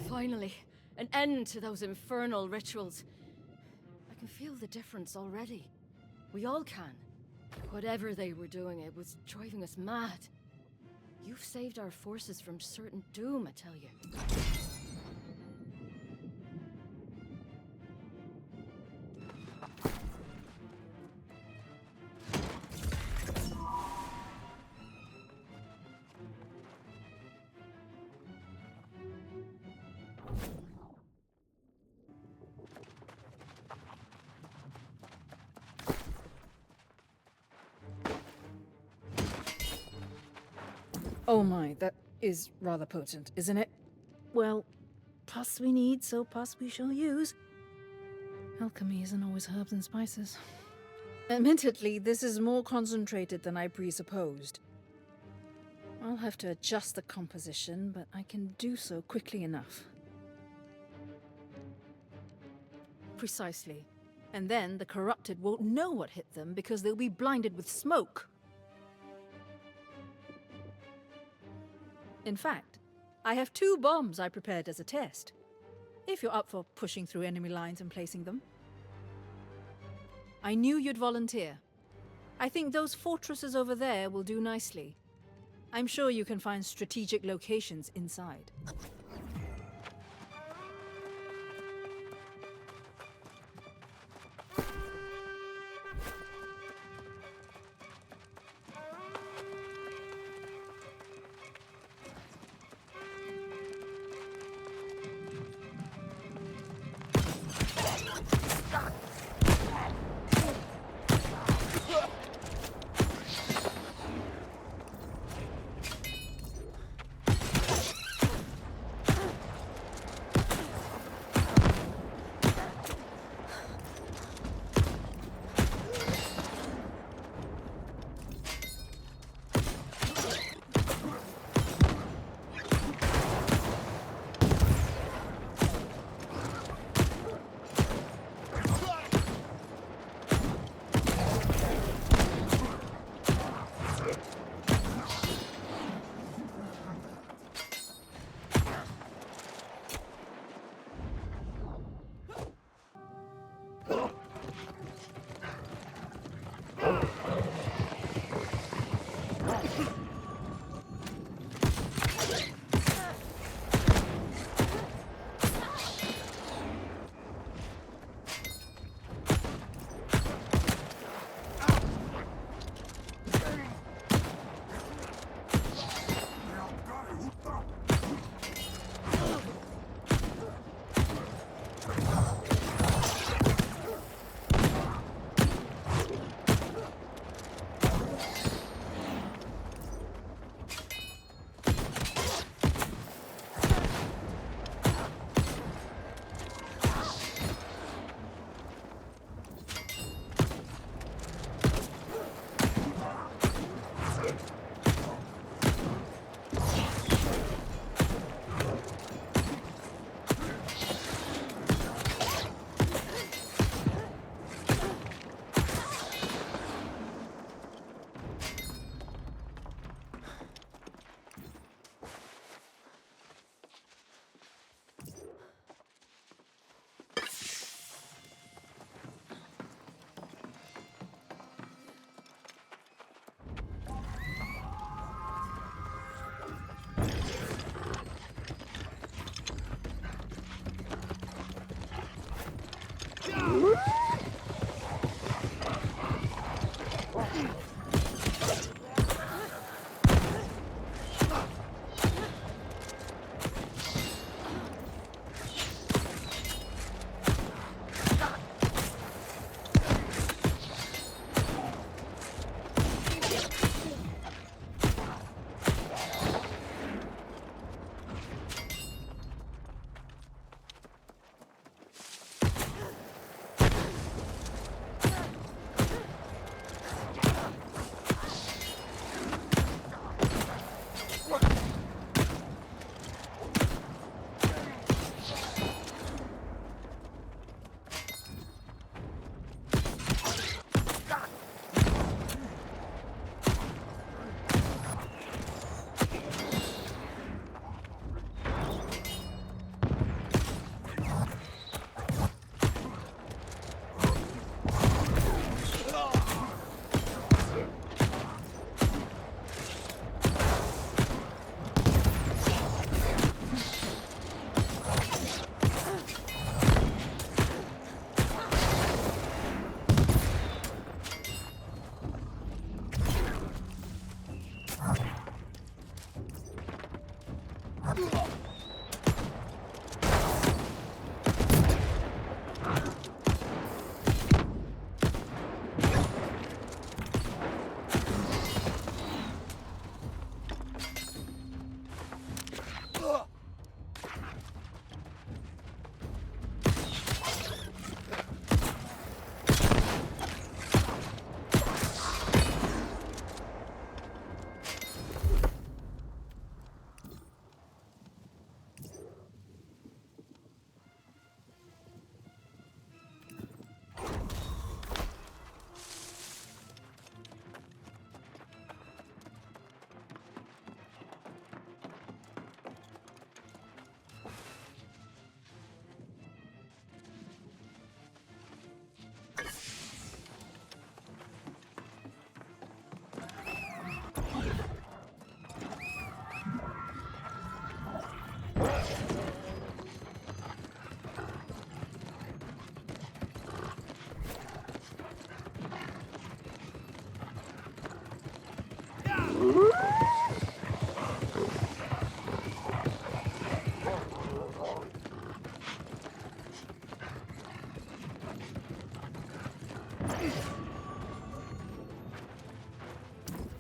Finally, an end to those infernal rituals. I can feel the difference already. We all can. Whatever they were doing, it was driving us mad. You've saved our forces from certain doom, I tell you. Oh my, that is rather potent, isn't it? Well, pus we need, so pus we shall use. Alchemy isn't always herbs and spices. Admittedly, this is more concentrated than I presupposed. I'll have to adjust the composition, but I can do so quickly enough. Precisely. And then the corrupted won't know what hit them because they'll be blinded with smoke. In fact, I have 2 bombs I prepared as a test, if you're up for pushing through enemy lines and placing them. I knew you'd volunteer. I think those fortresses over there will do nicely. I'm sure you can find strategic locations inside.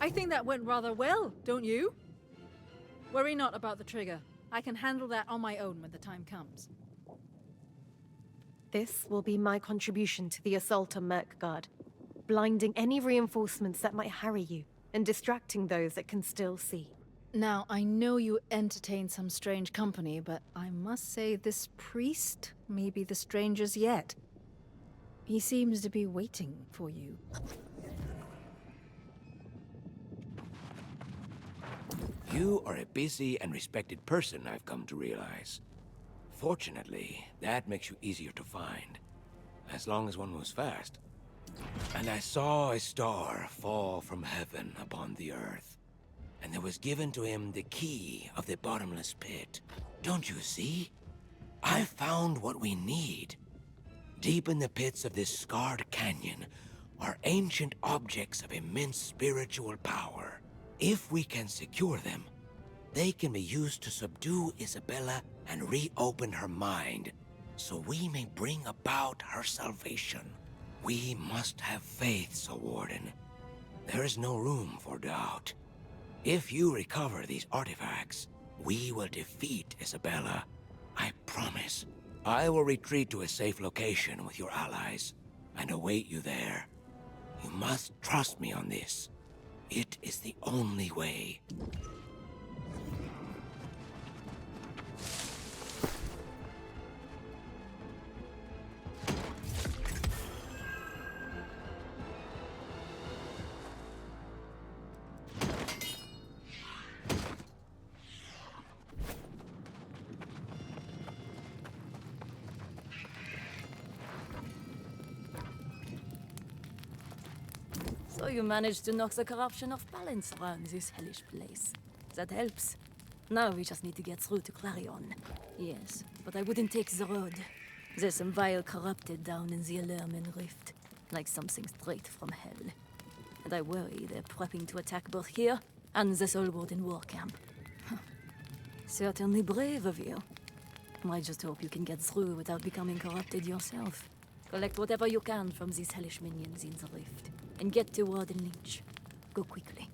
I think that went rather well, don't you? Worry not about the trigger. I can handle that on my own when the time comes. This will be my contribution to the assault on Merkgard, blinding any reinforcements that might harry you, and distracting those that can still see. Now, I know you entertain some strange company, but I must say this priest may be the strangest yet. He seems to be waiting for you. You are a busy and respected person, I've come to realize. Fortunately, that makes you easier to find, as long as one moves fast. And I saw a star fall from heaven upon the earth, and there was given to him the key of the bottomless pit. Don't you see? I found what we need. Deep in the pits of this scarred canyon are ancient objects of immense spiritual power. If we can secure them, they can be used to subdue Isabella and reopen her mind, so we may bring about her salvation. We must have faith, Sir Warden. There is no room for doubt. If you recover these artifacts, we will defeat Isabella. I promise. I will retreat to a safe location with your allies and await you there. You must trust me on this. It is the only way. So you managed to knock the corruption off balance around this hellish place. That helps. Now we just need to get through to Clarion. Yes, but I wouldn't take the road. There's some vile corrupted down in the Alerman Rift, like something straight from hell. And I worry they're prepping to attack both here and the Soulwarden war camp. Certainly brave of you. I just hope you can get through without becoming corrupted yourself. Collect whatever you can from these hellish minions in the Rift, and get to Warden Lynch. Go quickly.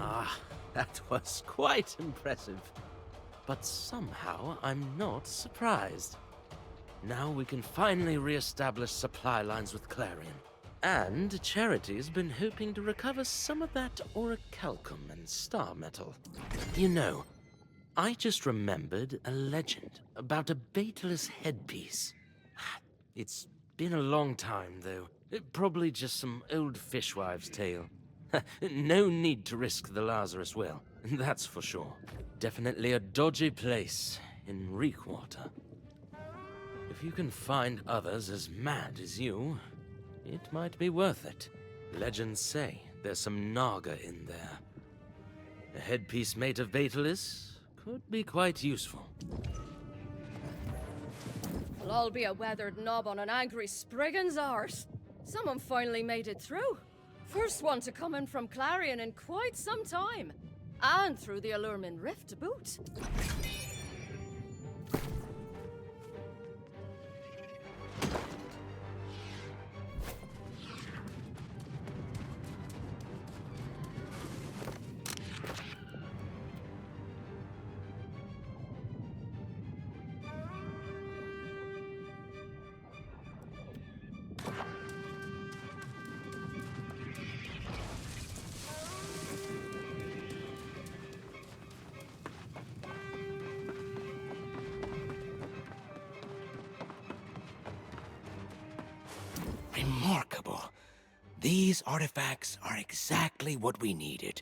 Ah, that was quite impressive. But somehow I'm not surprised. Now we can finally re-establish supply lines with Clarion. And Charity's been hoping to recover some of that orichalcum and star metal. You know, I just remembered a legend about a Bateless headpiece. It's been a long time, though. Probably just some old fishwives' tale. No need to risk the Lazarus Well, that's for sure. Definitely a dodgy place in Reekwater. If you can find others as mad as you, it might be worth it. Legends say there's some Naga in there. A headpiece made of Bateless could be quite useful. We'll all be a weathered knob on an angry Spriggan's arse. Someone finally made it through. First one to come in from Clarion in quite some time. And through the Allurman Rift to boot. Remarkable. These artifacts are exactly what we needed.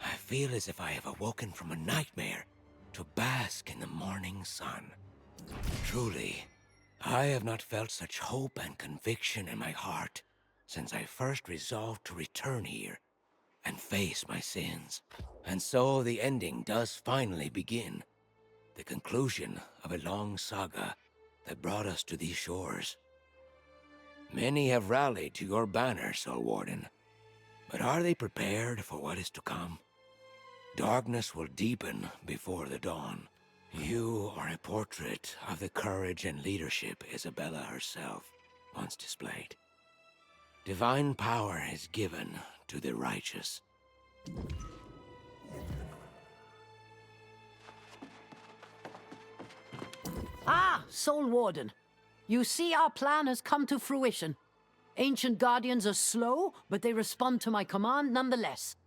I feel as if I have awoken from a nightmare to bask in the morning sun. Truly, I have not felt such hope and conviction in my heart since I first resolved to return here and face my sins. And so the ending does finally begin. The conclusion of a long saga that brought us to these shores. Many have rallied to your banner, Soul Warden. But are they prepared for what is to come? Darkness will deepen before the dawn. You are a portrait of the courage and leadership Isabella herself once displayed. Divine power is given to the righteous. Ah, Soul Warden. You see our plan has come to fruition. Ancient Guardians are slow, but they respond to my command nonetheless.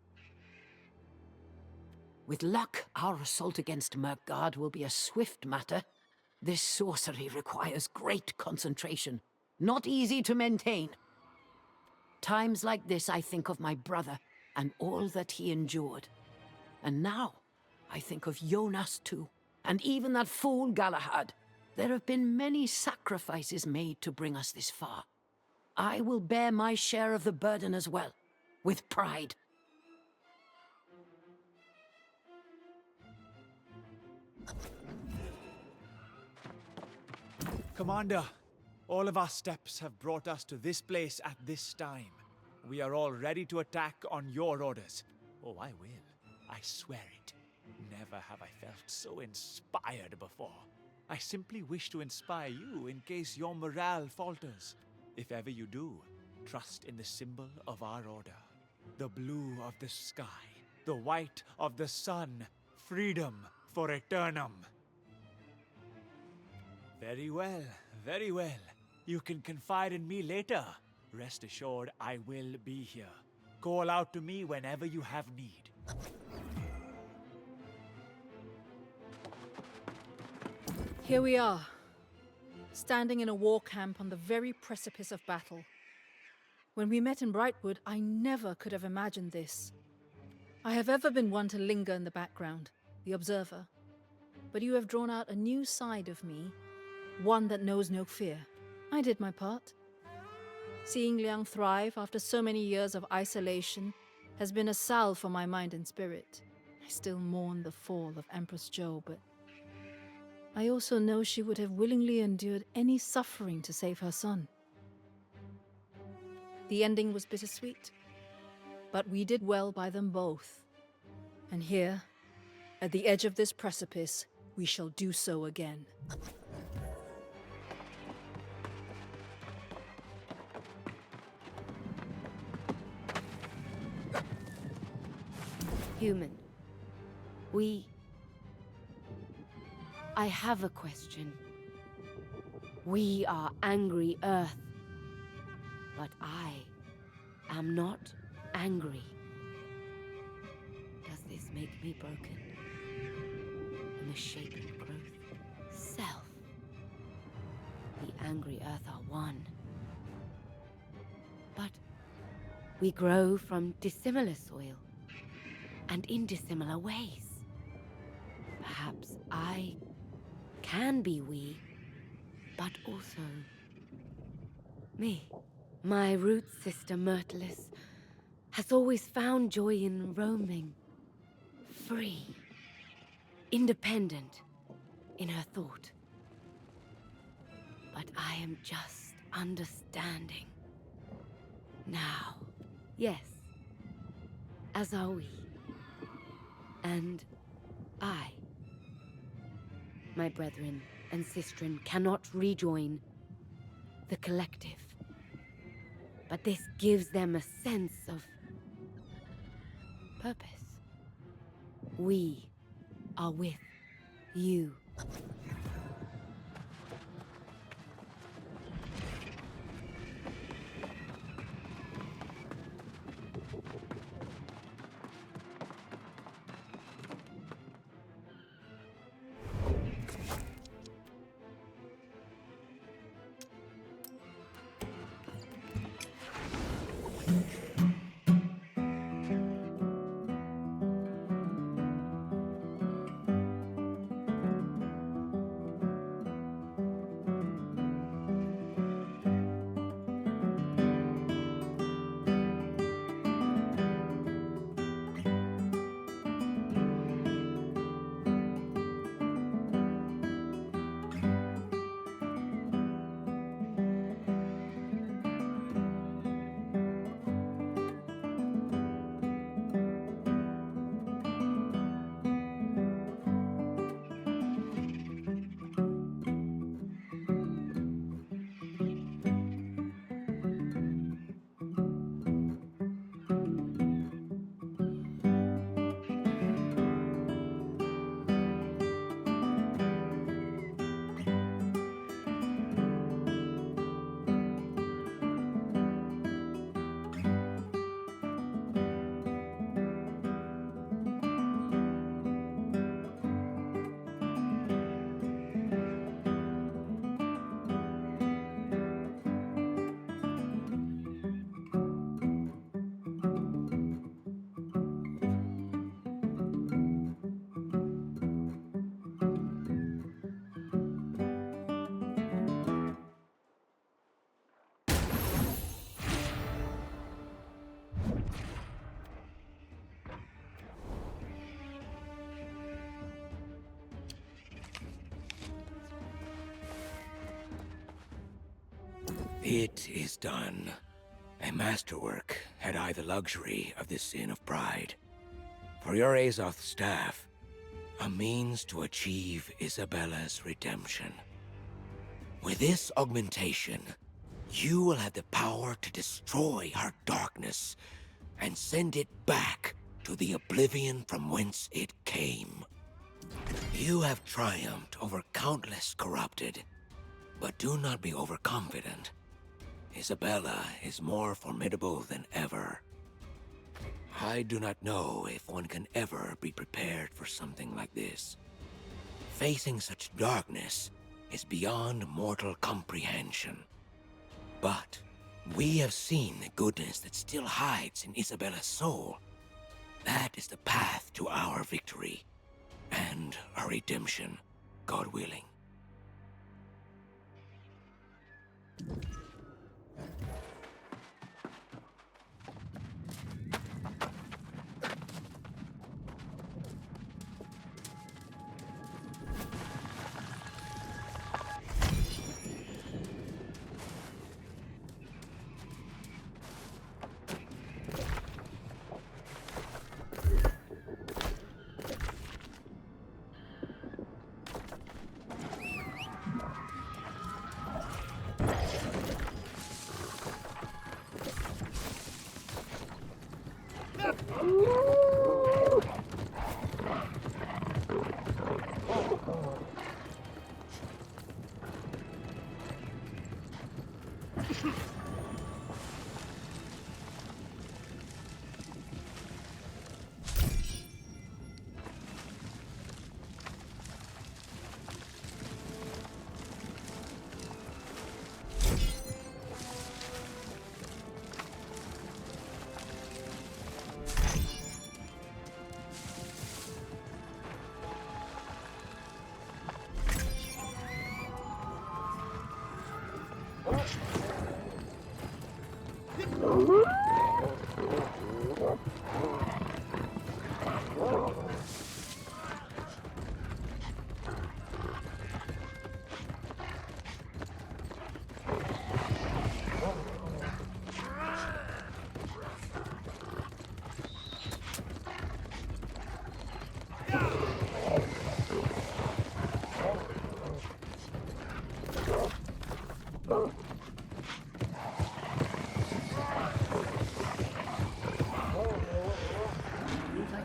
With luck, our assault against Murkgard will be a swift matter. This sorcery requires great concentration, not easy to maintain. Times like this I think of my brother and all that he endured. And now, I think of Jonas too, and even that fool Galahad. There have been many sacrifices made to bring us this far. I will bear my share of the burden as well, with pride. Commander, all of our steps have brought us to this place at this time. We are all ready to attack on your orders. Oh, I will. I swear it. Never have I felt so inspired before. I simply wish to inspire you in case your morale falters. If ever you do, trust in the symbol of our order. The blue of the sky, the white of the sun, freedom for Aeternum. Very well, very well. You can confide in me later. Rest assured, I will be here. Call out to me whenever you have need. Here we are, standing in a war camp on the very precipice of battle. When we met in Brightwood, I never could have imagined this. I have ever been one to linger in the background, the observer. But you have drawn out a new side of me, one that knows no fear. I did my part. Seeing Liang thrive after so many years of isolation has been a salve for my mind and spirit. I still mourn the fall of Empress Jo, but I also know she would have willingly endured any suffering to save her son. The ending was bittersweet, but we did well by them both. And here, at the edge of this precipice, we shall do so again. Human. I have a question. We are angry Earth. But I am not angry. Does this make me broken? A misshapen growth? Self. The angry Earth are one. But we grow from dissimilar soil, and in dissimilar ways. Perhaps I can be we, but also me. My root sister Myrtilus has always found joy in roaming, free, independent in her thought. But I am just understanding now. Yes, as are we. And I. My brethren and sistren cannot rejoin the collective. But this gives them a sense of purpose. We are with you. It is done. A masterwork, had I the luxury of this sin of pride. For your Azoth staff, a means to achieve Isabella's redemption. With this augmentation, you will have the power to destroy her darkness and send it back to the oblivion from whence it came. You have triumphed over countless corrupted, but do not be overconfident. Isabella is more formidable than ever. I do not know if one can ever be prepared for something like this. Facing such darkness is beyond mortal comprehension. But we have seen the goodness that still hides in Isabella's soul. That is the path to our victory, and our redemption, God willing.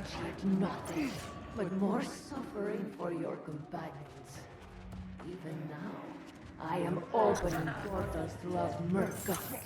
achieved nothing but more suffering for your companions. Even now, I am opening portals throughout Murkgard.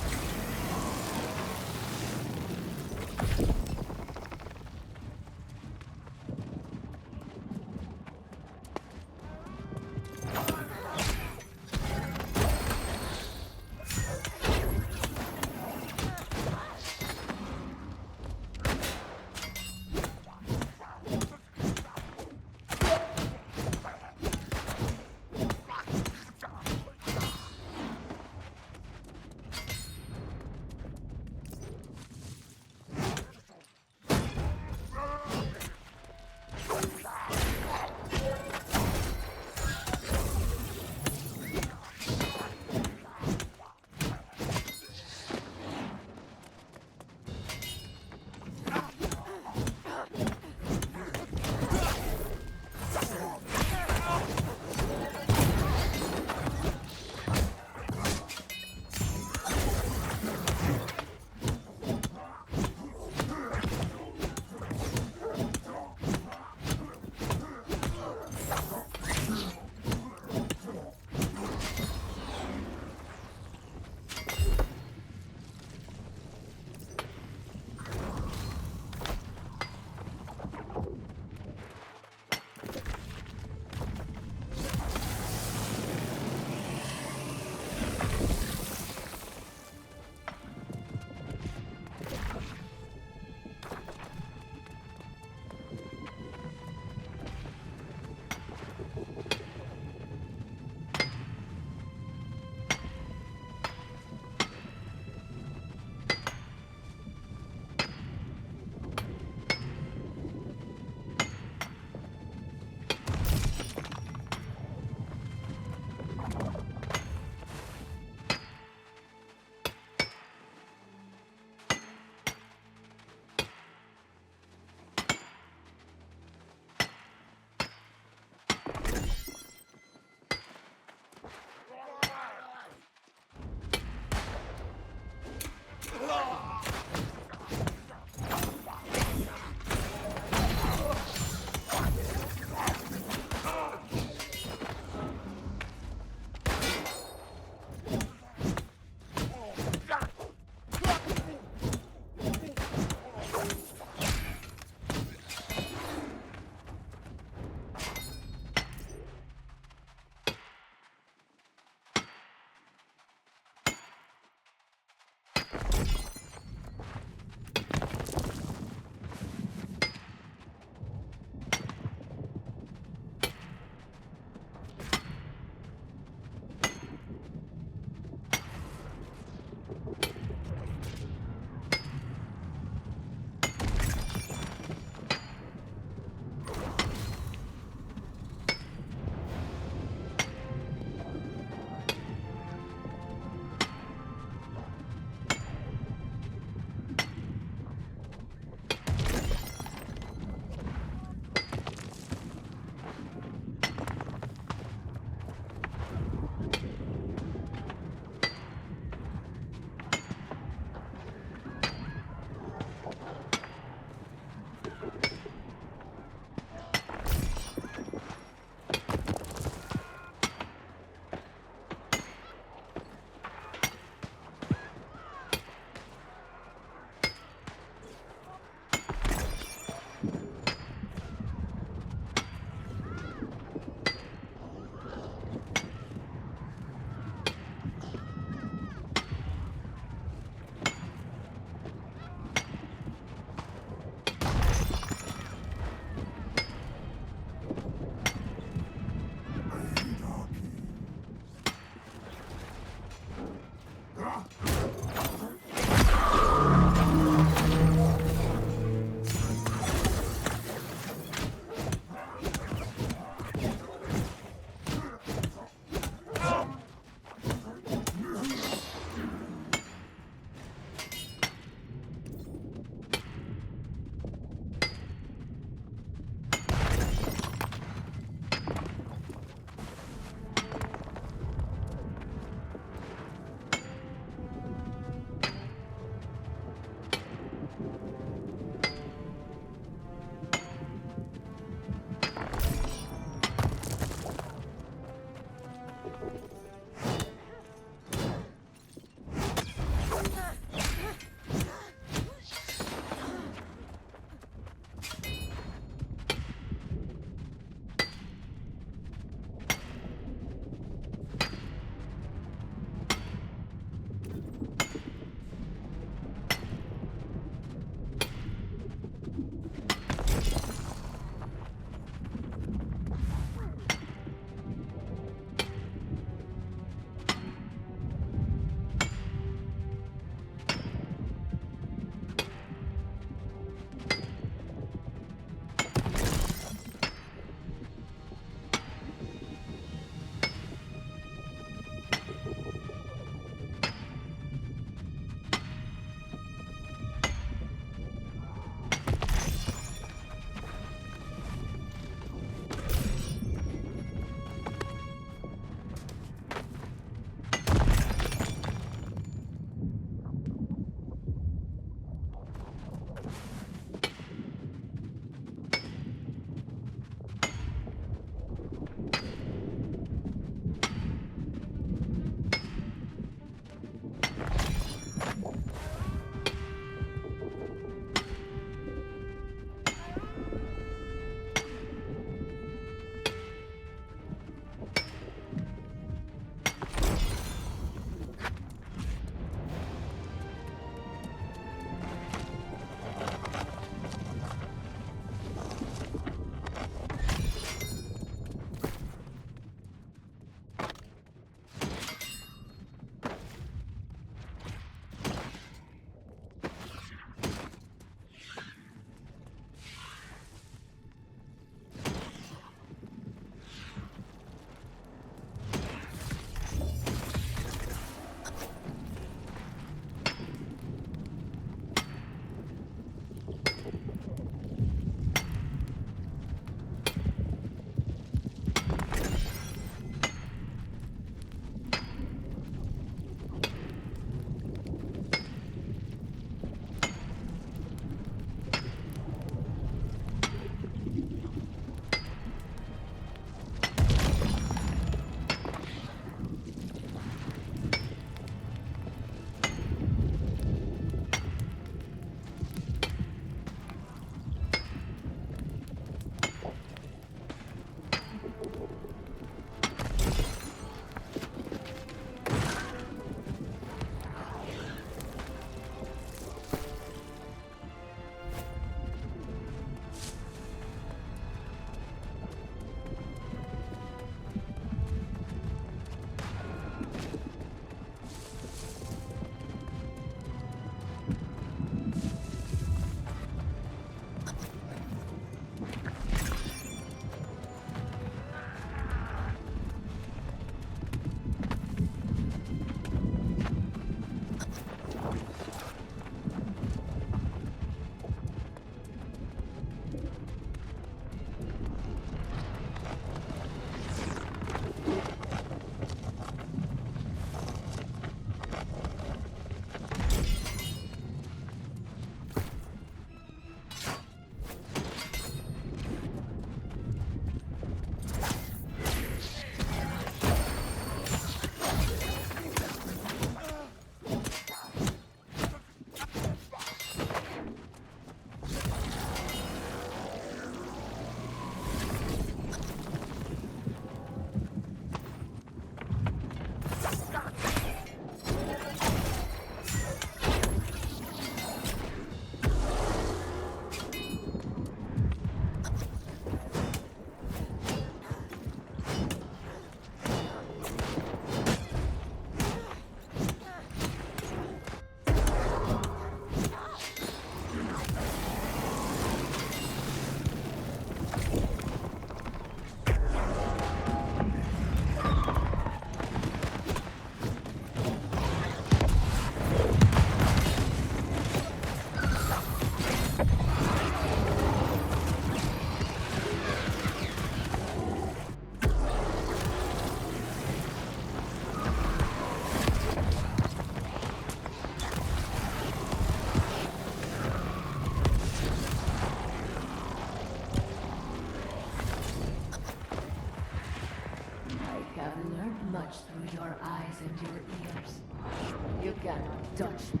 touch me.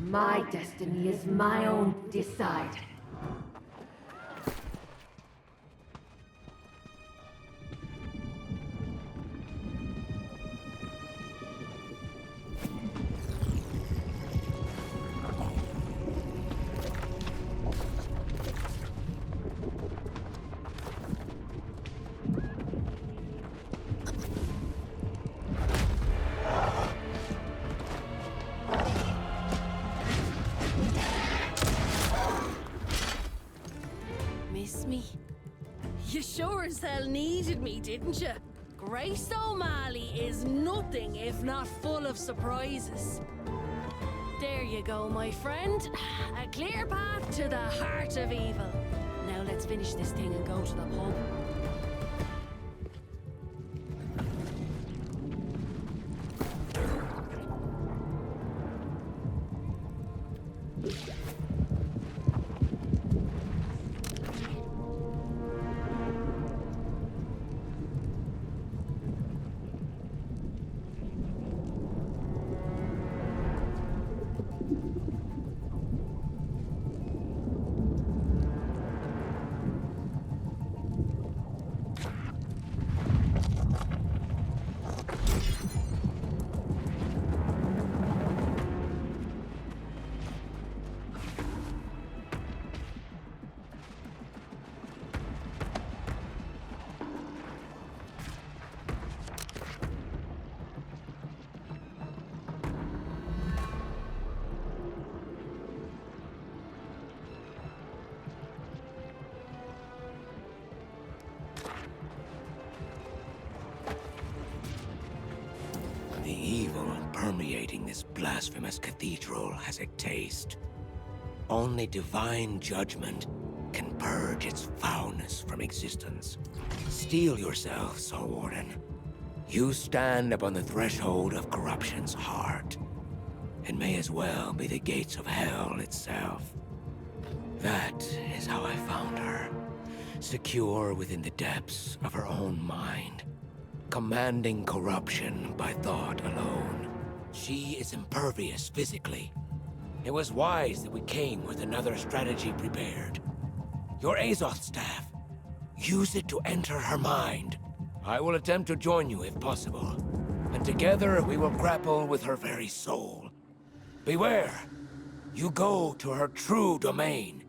My destiny is my own to decide. Miss me? You sure as hell needed me, didn't you? Grace O'Malley is nothing if not full of surprises. There you go, my friend. A clear path to the heart of evil. Now let's finish this thing and go to the pub. The evil permeating this blasphemous cathedral has a taste. Only divine judgment can purge its foulness from existence. Steel yourself, Soul Warden. You stand upon the threshold of corruption's heart. It may as well be the gates of hell itself. That is how I found her. Secure within the depths of her own mind. Commanding corruption by thought alone. She is impervious physically. It was wise that we came with another strategy prepared. Your Azoth staff. Use it to enter her mind. I will attempt to join you if possible. And together we will grapple with her very soul. Beware! You go to her true domain.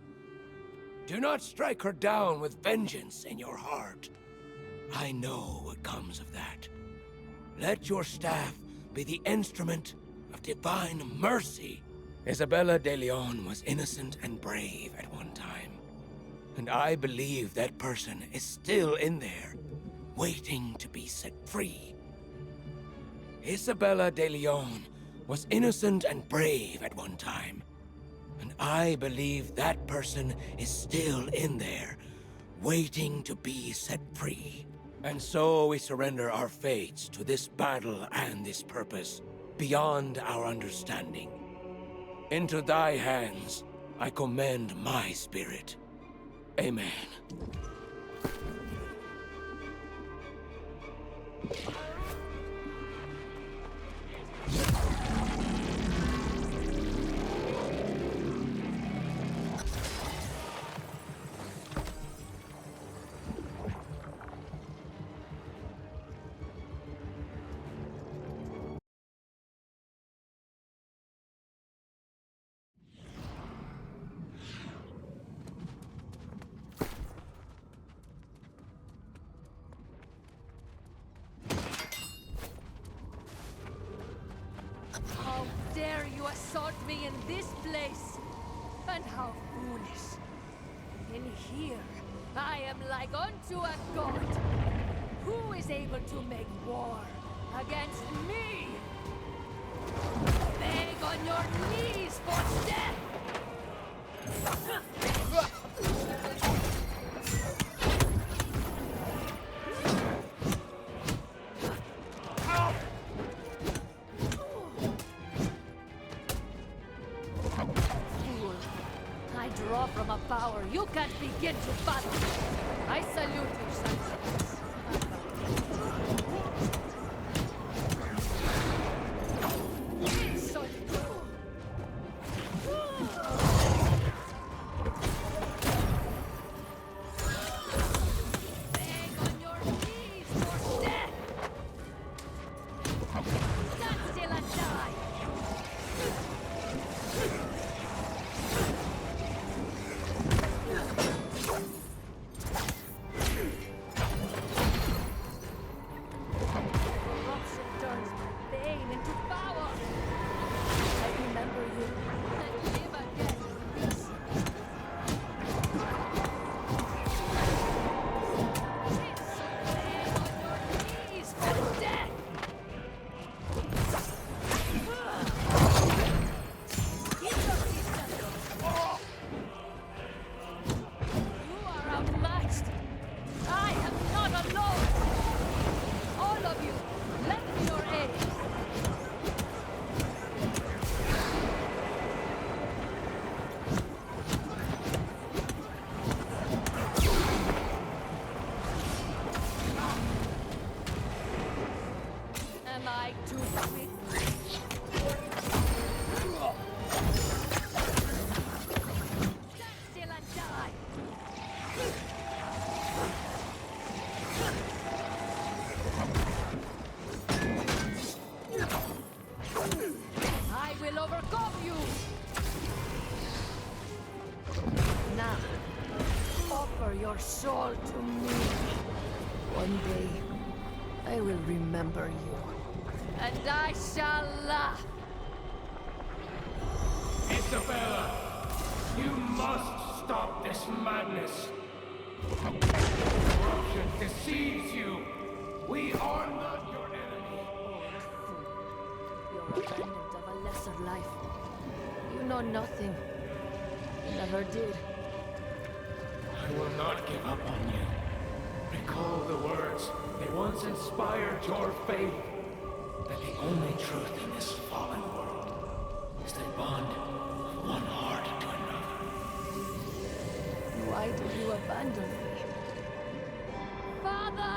Do not strike her down with vengeance in your heart. I know what comes of that. Let your staff be the instrument of divine mercy. Isabella de Leon was innocent and brave at one time. And I believe that person is still in there, waiting to be set free. Isabella de Leon was innocent and brave at one time. And I believe that person is still in there, waiting to be set free. And so we surrender our fates to this battle and this purpose, beyond our understanding. Into thy hands, I commend my spirit. Amen. How dare you assault me in this place? And how foolish. In here, I am like unto a god. Who is able to make war against me? Beg on your knees for death! Fool. I draw from a power you can't begin to fathom. I salute you, Sunset. Insult! offer your soul to me. One day, I will remember you. And I shall laugh. Isabella, you must stop this madness. Corruption deceives you. We are not your enemy. You're a remnant of a lesser life. You know nothing. You never did. I will not give up on you. Recall the words that once inspired your faith. That the only truth in this fallen world is the bond of one heart to another. Why did you abandon me? Father!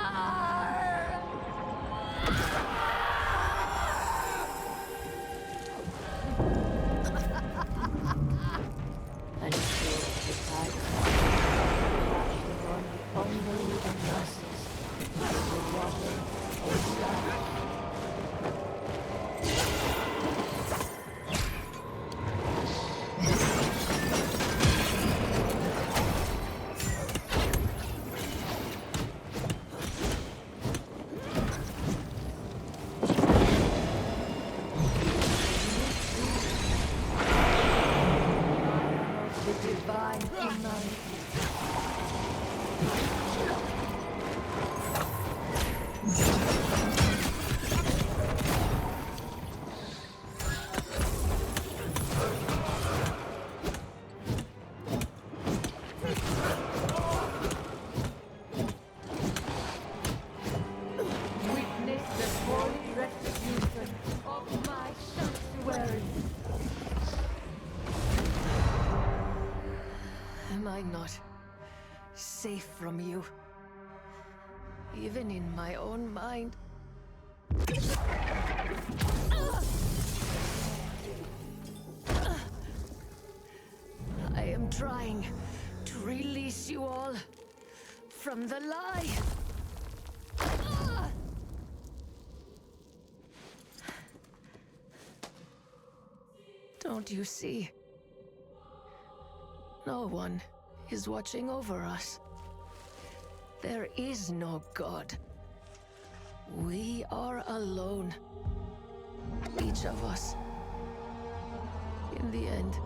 And so the tide crashing on the unbelieving masses of the water of life. The divine humanity. Witness the holy retribution of my sanctuary. Am I not safe from you? Even in my own mind. I am trying to release you all from the lie. Don't you see? No one is watching over us. There is no God. We are alone. Each of us. In the end.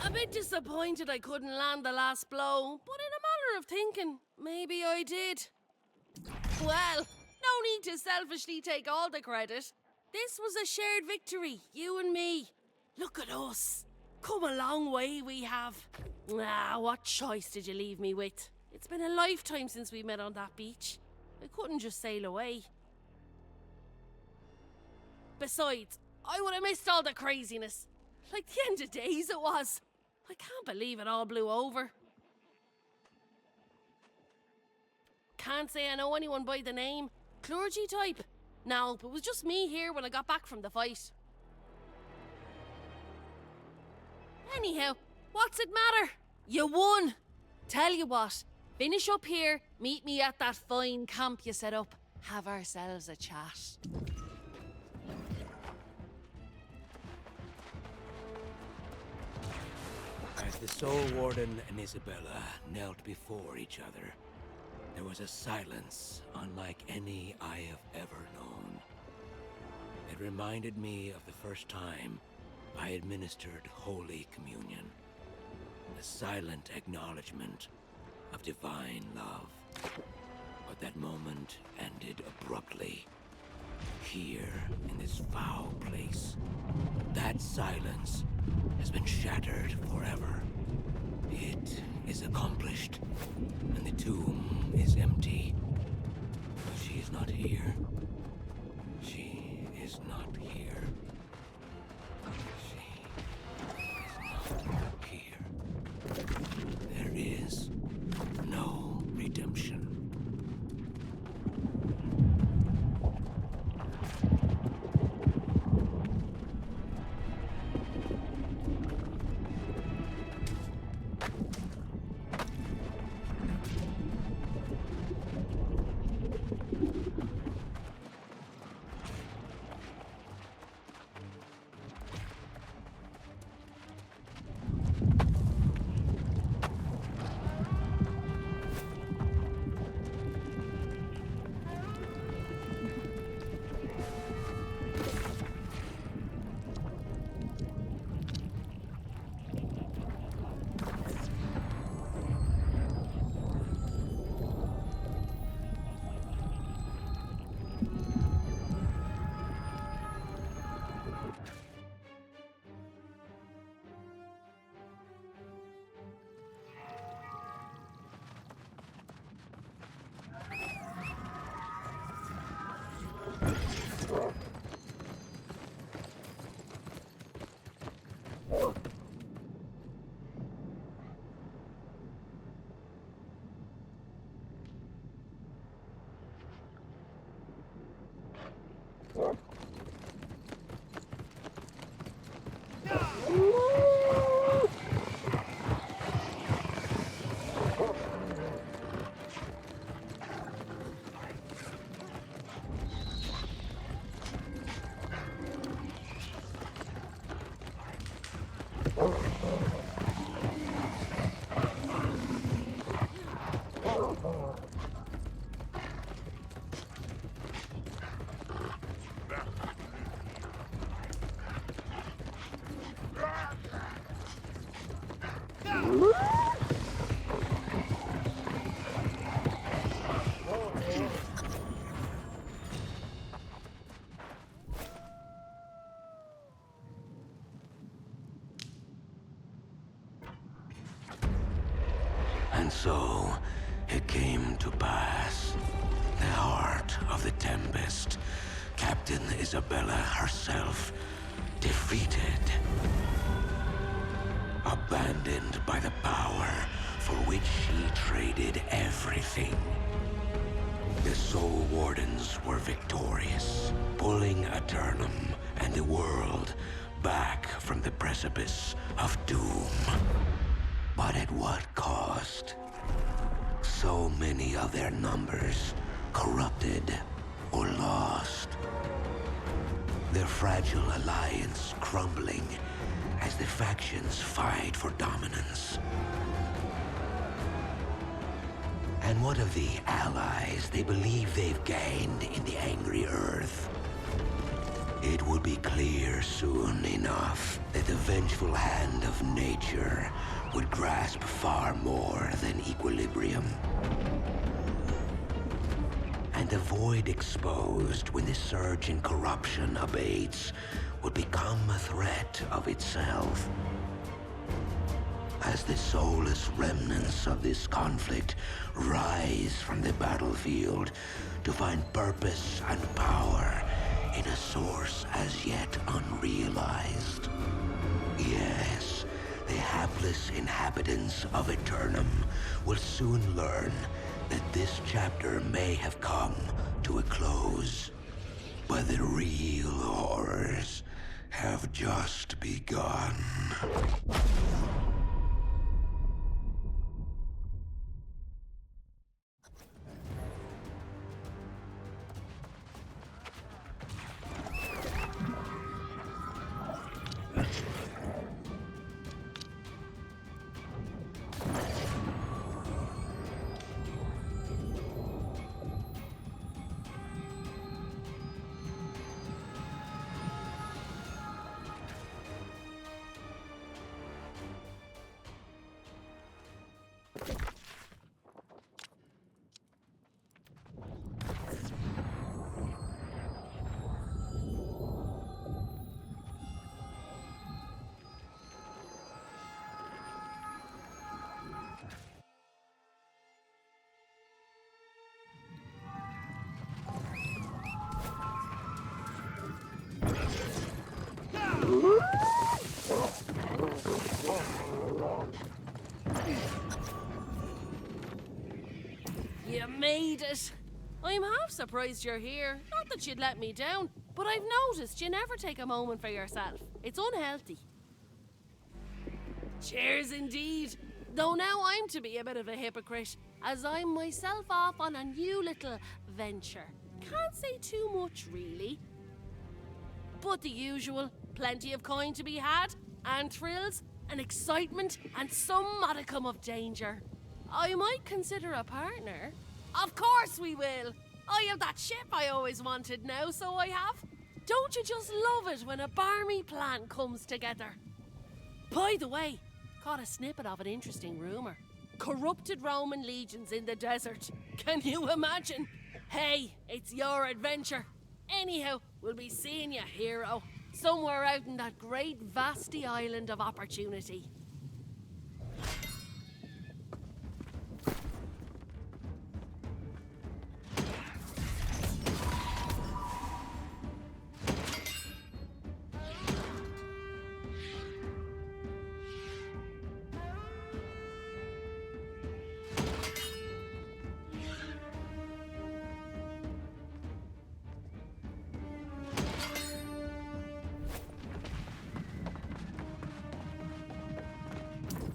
A bit disappointed I couldn't land the last blow, but in a manner of thinking, maybe I did. Well, no need to selfishly take all the credit. This was a shared victory, you and me. Look at us. Come a long way we have. Ah, what choice did you leave me with? It's been a lifetime since we met on that beach. I couldn't just sail away. Besides, I would have missed all the craziness. Like the end of days it was. I can't believe it all blew over. Can't say I know anyone by the name. Clergy type. No, it was just me here when I got back from the fight. Anyhow, what's it matter? You won. Tell you what, Finish up here, meet me at that fine camp you set up. Have ourselves a chat. As the Soul Warden and Isabella knelt before each other, there was a silence unlike any I have ever known. It reminded me of the first time I administered Holy Communion. A silent acknowledgement of divine love. But that moment ended abruptly. Here, in this foul place, that silence has been shattered forever. It is accomplished, and the tomb is empty. But she is not here. She is not here. She is not here. There is no redemption. And so, it came to pass. The heart of the Tempest, Captain Isabella herself, defeated. Abandoned by the power for which she traded everything. The Soul Wardens were victorious, pulling Aeternum and the world back from the precipice of doom. But at what cost? So many of their numbers corrupted or lost. Their fragile alliance crumbling as the factions fight for dominance. And what of the allies they believe they've gained in the angry Earth? It would be clear soon enough that the vengeful hand of nature would grasp far more than equilibrium. And the void exposed when the surge in corruption abates would become a threat of itself. As the soulless remnants of this conflict rise from the battlefield to find purpose and power in a source as yet unrealized. Yes, the hapless inhabitants of Aeternum will soon learn that this chapter may have come to a close, but the real horrors have just begun. You made it. I'm half surprised you're here. Not that you'd let me down, but I've noticed you never take a moment for yourself. It's unhealthy. Cheers indeed. Though now I'm to be a bit of a hypocrite, as I'm myself off on a new little venture. Can't say too much, really. But the usual. Plenty of coin to be had, and thrills, and excitement, and some modicum of danger. I might consider a partner. Of course we will. I have that ship I always wanted now, so I have. Don't you just love it when a barmy plan comes together? By the way, caught a snippet of an interesting rumour. Corrupted Roman legions in the desert. Can you imagine? Hey, it's your adventure. Anyhow, we'll be seeing you, hero. Somewhere out in that great vasty island of opportunity.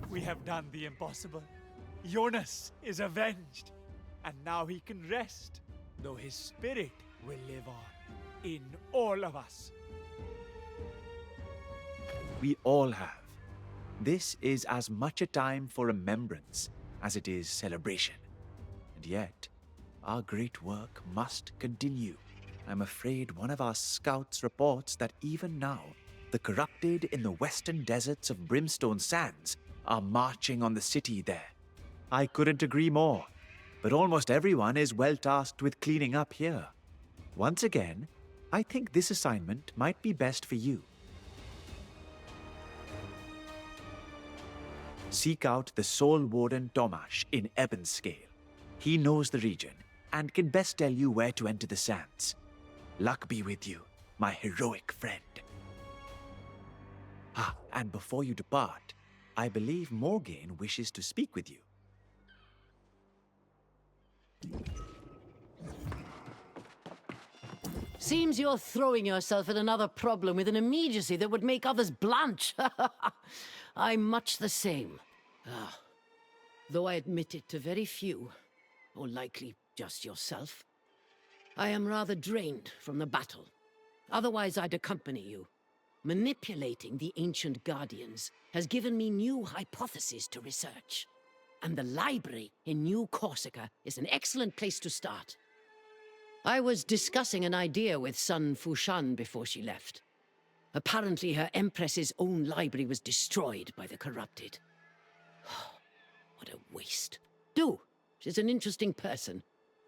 We have done the impossible. Jonas is avenged, and now he can rest, though his spirit will live on, in all of us. We all have. This is as much a time for remembrance as it is celebration. And yet, our great work must continue. I'm afraid one of our scouts reports that even now, the corrupted in the western deserts of Brimstone Sands are marching on the city there. I couldn't agree more, but almost everyone is well tasked with cleaning up here. Once again, I think this assignment might be best for you. Seek out the Soul Warden Tomash in Ebonscale. He knows the region and can best tell you where to enter the sands. Luck be with you, my heroic friend. Ah, and before you depart, I believe Morgaine wishes to speak with you. Seems you're throwing yourself at another problem with an immediacy that would make others blanch. I'm much the same. Though I admit it to very few, or likely just yourself, I am rather drained from the battle. Otherwise, I'd accompany you. Manipulating the ancient guardians has given me new hypotheses to research. And the library in New Corsica is an excellent place to start. I was discussing an idea with Sun Fushan before she left. Apparently her Empress's own library was destroyed by the corrupted. What a waste. She's an interesting person,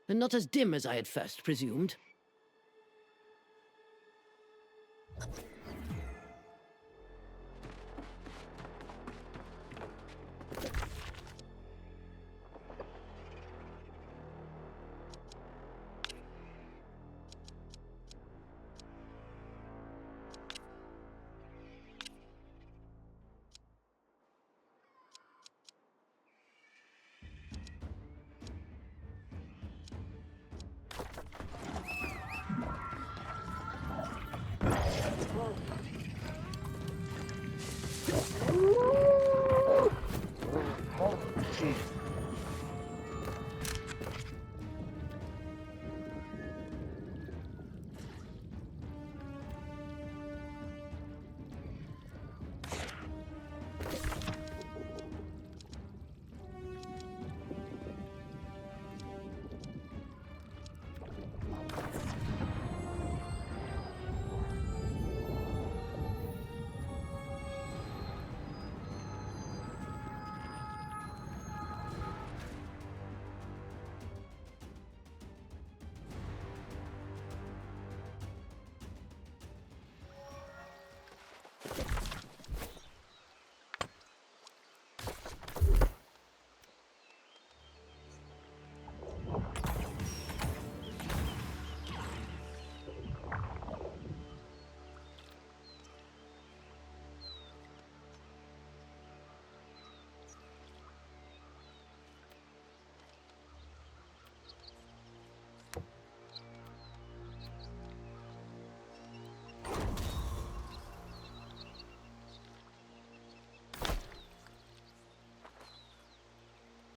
and not as dim as I had first presumed.